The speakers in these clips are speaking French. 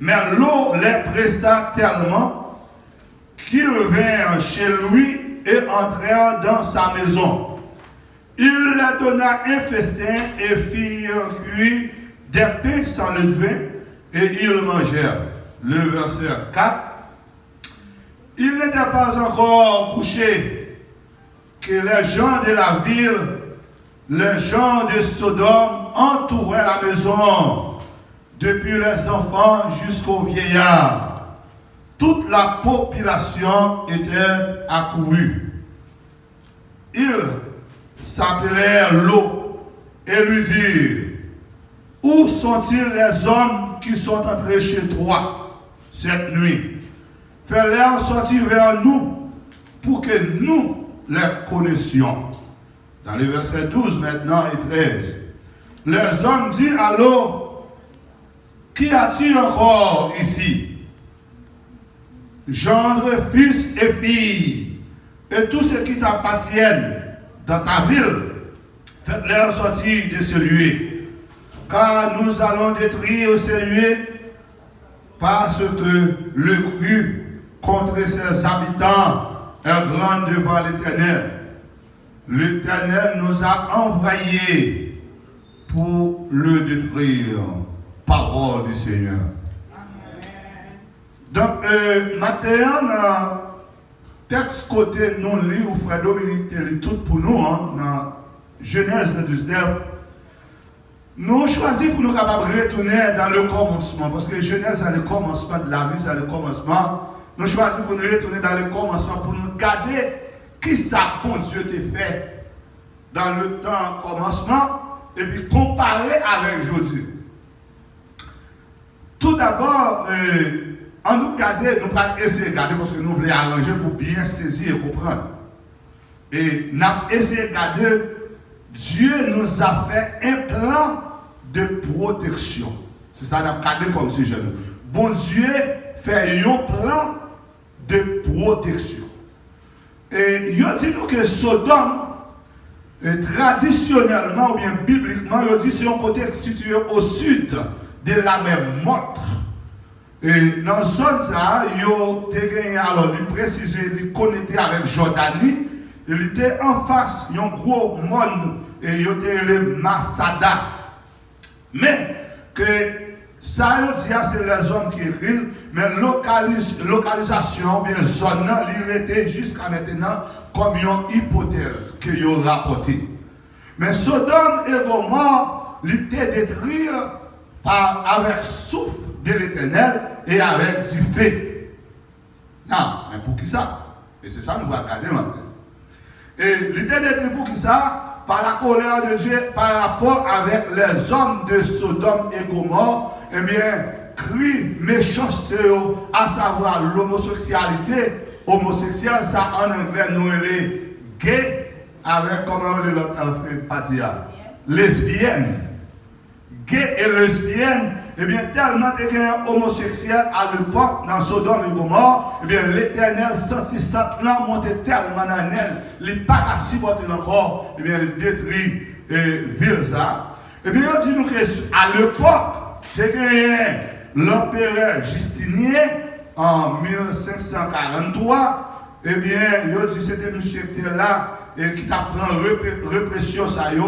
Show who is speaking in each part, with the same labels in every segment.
Speaker 1: Mais l'eau les pressa tellement qu'ils vinrent chez lui et entrèrent dans sa maison. Il leur donna un festin et firent cuire des pains sans levain, et ils mangèrent. Le verset 4. Il n'était pas encore couché que les gens de la ville, les gens de Sodome, entouraient la maison, depuis les enfants jusqu'aux vieillards. Toute la population était accourue. Ils s'appelèrent Lot et lui dirent: où sont-ils les hommes qui sont entrés chez toi cette nuit? Fais-les sortir vers nous pour que nous les connaissions. Dans les versets 12 maintenant et 13, les hommes dirent à Lot: qu'y a-t-il encore ici? Gendre, fils et filles, et tous ceux qui t'appartiennent dans ta ville, faites-les sortir de ce lieu, car nous allons détruire ce lieu, parce que le cru contre ses habitants est grand devant l'Éternel. L'Éternel nous a envoyés pour le détruire. Parole du Seigneur. Donc, maintenant, dans le texte côté non lu, ou frère Dominique lit tout pour nous, dans Genèse 19, nous choisissons pour nous capables de retourner dans le commencement, parce que Genèse, c'est le commencement de la vie, c'est le commencement. Nous choisissons pour nous retourner dans le commencement, pour nous garder qui ça, bon Dieu, t'a fait dans le temps commencement, et puis comparer avec aujourd'hui. Tout d'abord, en nous garder, nous pas essayer de garder parce que nous voulons arranger pour bien saisir et comprendre. Et nous avons essayé de garder, Dieu nous a fait un plan de protection. C'est ça, nous avons gardé comme sujet. Bon Dieu fait un plan de protection. Et il dit nous que Sodome, traditionnellement ou bien bibliquement, il dit c'est un côté situé au sud de la mer Morte. Et dans cette zone, il a gagné, alors il précise, il connecté avec Jordanie, il était en face, il y a un gros monde, et il était le Masada. Mais que ça, c'est les hommes qui écrivent, mais localisation, bien zone, il était jusqu'à maintenant comme une hypothèse qu'il a rapportée. Mais Sodome et Gomorrhe, il était détruit avec souffle de l'Éternel et avec du feu. Non, mais pour qui ça? Et c'est ça que nous allons regarder maintenant. Et l'Éternel pour qui ça? Par la colère de Dieu, par rapport avec les hommes de Sodome et Gomorrhe, eh bien, cri méchanceté, à savoir l'homosexualité. Homosexuel, ça en anglais, nous est gay, avec comment on l'autre patia? Lesbienne. Gay et lesbienne, eh bien, tellement de homosexuels à l'époque, dans Sodome et Gomorre, eh bien, l'Éternel sentit Satan monter tellement dans elle, il n'est pas à supporter encore, eh bien, il détruit ville ça. Eh bien, on dit nous qu'à l'époque, c'est que l'empereur Justinien, en 1543, eh bien, il dit c'était monsieur qui était là, et qui apprend répression, ça y est,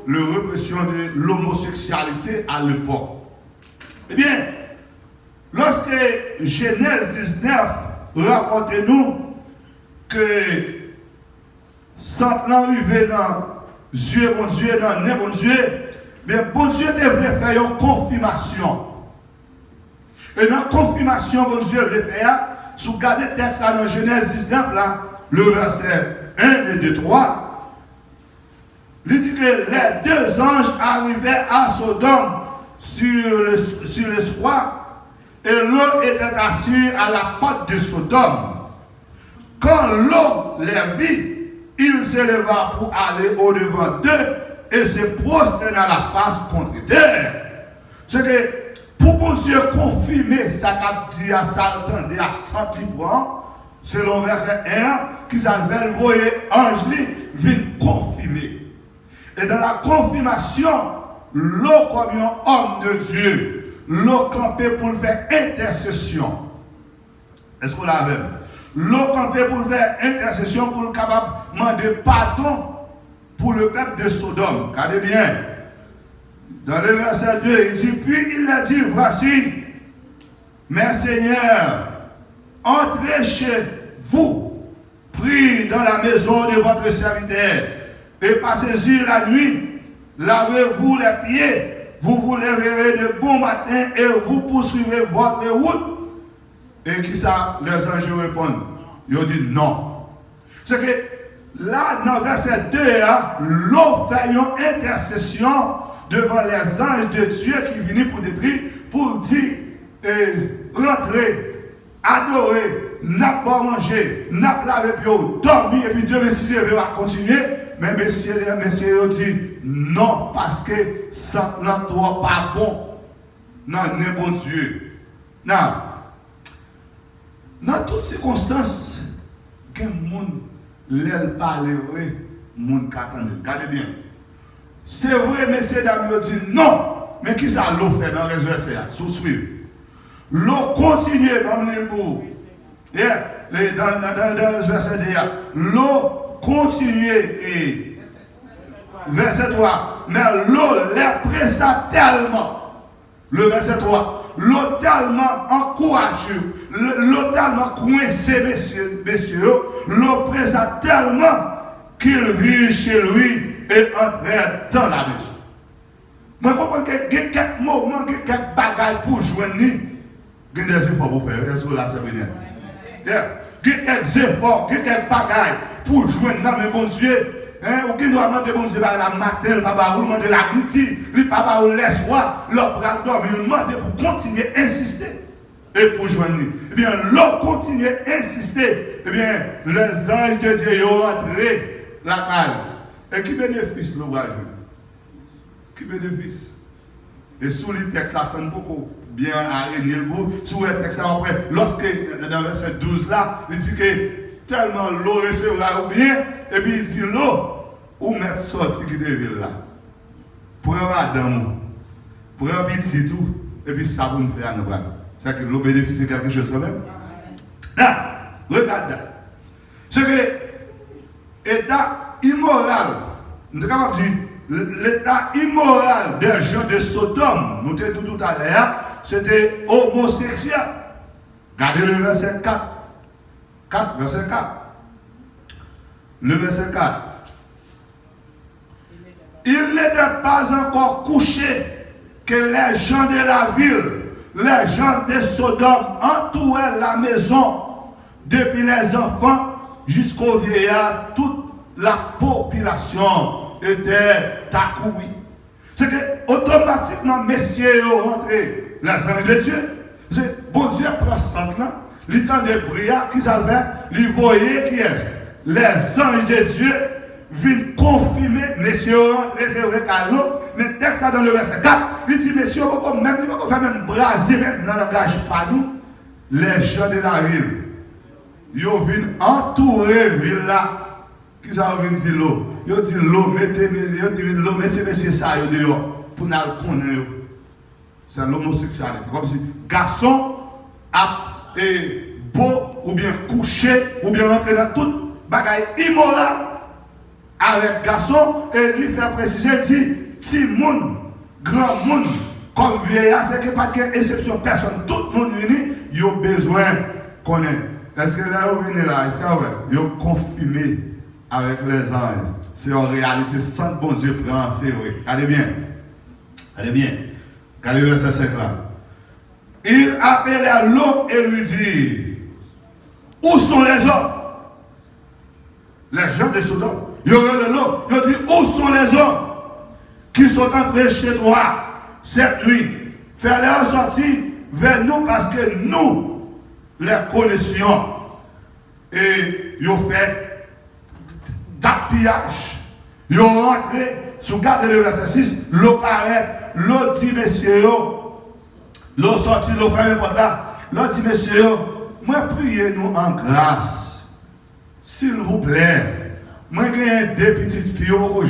Speaker 1: la répression de l'homosexualité à l'époque. Eh bien, lorsque Genèse 19 raconte-nous que Satan arrivé dans Dieu, bon Dieu, dans le bon Dieu, mais bon Dieu devrait faire une confirmation. Et dans la confirmation, bon Dieu devrait faire, si vous regardez le texte là dans Genèse 19, là, le verset 1 et 2, 3, il dit que les deux anges arrivaient à Sodome sur le soir, et l'eau était assise à la porte de Sodome. Quand l'eau les vit, il se leva pour aller au-devant d'eux et se prosterna la face contre terre. C'est que pour bon Dieu confirmer ça qu'a dit à Satan à 100 livres, selon verset 1, qu'ils avaient envoyé ange vient confirmer. Et dans la confirmation, l'eau comme un homme de Dieu, l'eau campée pour le faire intercession. Est-ce qu'on l'avait? L'eau campé pour faire intercession pour le capable de demander pardon pour le peuple de Sodome. Regardez bien. Dans le verset 2, il dit, puis il a dit, voici, mes seigneurs, entrez chez vous, pris dans la maison de votre serviteur, et passez-y la nuit, lavez-vous les pieds, vous vous lèverez de bon matin et vous poursuivez votre route. Et qui ça, les anges répondent? Ils ont dit non. C'est que là, dans le verset 2, l'eau fait une intercession devant les anges de Dieu qui viennent pour détruire, pour dire, rentrer, adorer, n'a pas mangé, n'a pas lavé pied, dormir, et puis Dieu va continuer. Mais messieurs ont dit non, parce que ça n'entoure pas bon. Non, n'est bon Dieu. Non. Dans toutes circonstances, que le monde l'aile parler vrai, le monde qui attend. Regardez bien. C'est vrai, messieurs, dames, ils dit non. Mais qui ça l'eau fait dans le réseau? Sous-suivre. L'eau continue dans le bout. Dans le verset 2, l'eau continue et verset 3. Mais l'eau les pressa tellement. Le verset 3. L'eau tellement encouragée, l'eau tellement coincée, messieurs, l'eau pressa tellement qu'il vit chez lui et entrait dans la maison. Je comprends qu'il y a quelques moments, quelques bagages pour joindre. Il y a des efforts pour faire. Est-ce que là, c'est bien? Il y a quelques efforts, quelques bagages pour joindre dans mes bons Dieu. Ou qui doit demander bon Dieu la matin, le papa, ou demander la midi, le papa, ou les soirs, l'autre bras dormir, il demande pour continuer à insister. Et pour joindre. Eh bien, l'autre continue à insister. Eh bien, les anges de Dieu ont entré la calme. Et qui bénéficie le voyage? Qui bénéficie? Et sous les textes là, ça ne peut bien arraigner le bout. Sous les textes là, après, lorsque dans le verset 12 là, il dit que tellement l'eau recevra bien, et puis il dit l'eau, où mettre sorti qui devait là. Pour un madame, pour un petit tout, et puis ça vous nous faire à nous voir. C'est que l'eau bénéficie quelque chose quand même. Là, regarde. C'est que l'état immoral, nous sommes capables de dire, l'état immoral des gens de Sodome, nous t'ai dit tout à l'heure, c'était homosexuel. Regardez le verset 4. 4, verset 4. Le verset 4. Il n'était pas encore couché que les gens de la ville, les gens de Sodome entouraient la maison, depuis les enfants jusqu'aux vieillards, toute la population était accourue. C'est que automatiquement, messieurs sont rentrés, les anges de Dieu. Bon Dieu prend ça là, il temps de brillant, qui ça fait, il voyait qui est. Les anges de Dieu viennent confirmer, messieurs, c'est vrai qu'à l'eau, mais texte ça dans le verset 4, il dit, messieurs, même, il va faire même braser même dans le langage pas nous, les gens de la ville, ils viennent entourer la ville là, qui ça vient dire l'eau, ils disent l'eau, mettez messieurs ça dehors, pour nous connaître. C'est l'homosexualité, comme si garçon a beau ou bien couché ou bien rentrer dans toute bagaille immorale avec garçon et lui faire préciser, il dit, petit monde, grand monde, comme vieillard, c'est que pas d'exception, personne, tout le monde uni, il a besoin de connaître. Est-ce que là, vous venez là, il a confirmé avec les anges. C'est en réalité, sans bon Dieu prend, c'est vrai. Allez bien. Allez bien. Regardez le verset 5 là. Il appela l'homme et lui dit, où sont les hommes? Les gens de Sodome. Il y aurait l'homme. Il dit, où sont les hommes qui sont entrés chez toi cette nuit? Fais-les sortir vers nous parce que nous les connaissions. Et ils ont fait tapillage. Ils ont rentré. Si vous regardez le verset 6, l'eau paraît, l'eau dit, messieurs, l'eau sorti, l'eau ferme pas là. L'eau dit, messieurs, moi priez-nous en grâce. S'il vous plaît, moi j'ai deux petites filles au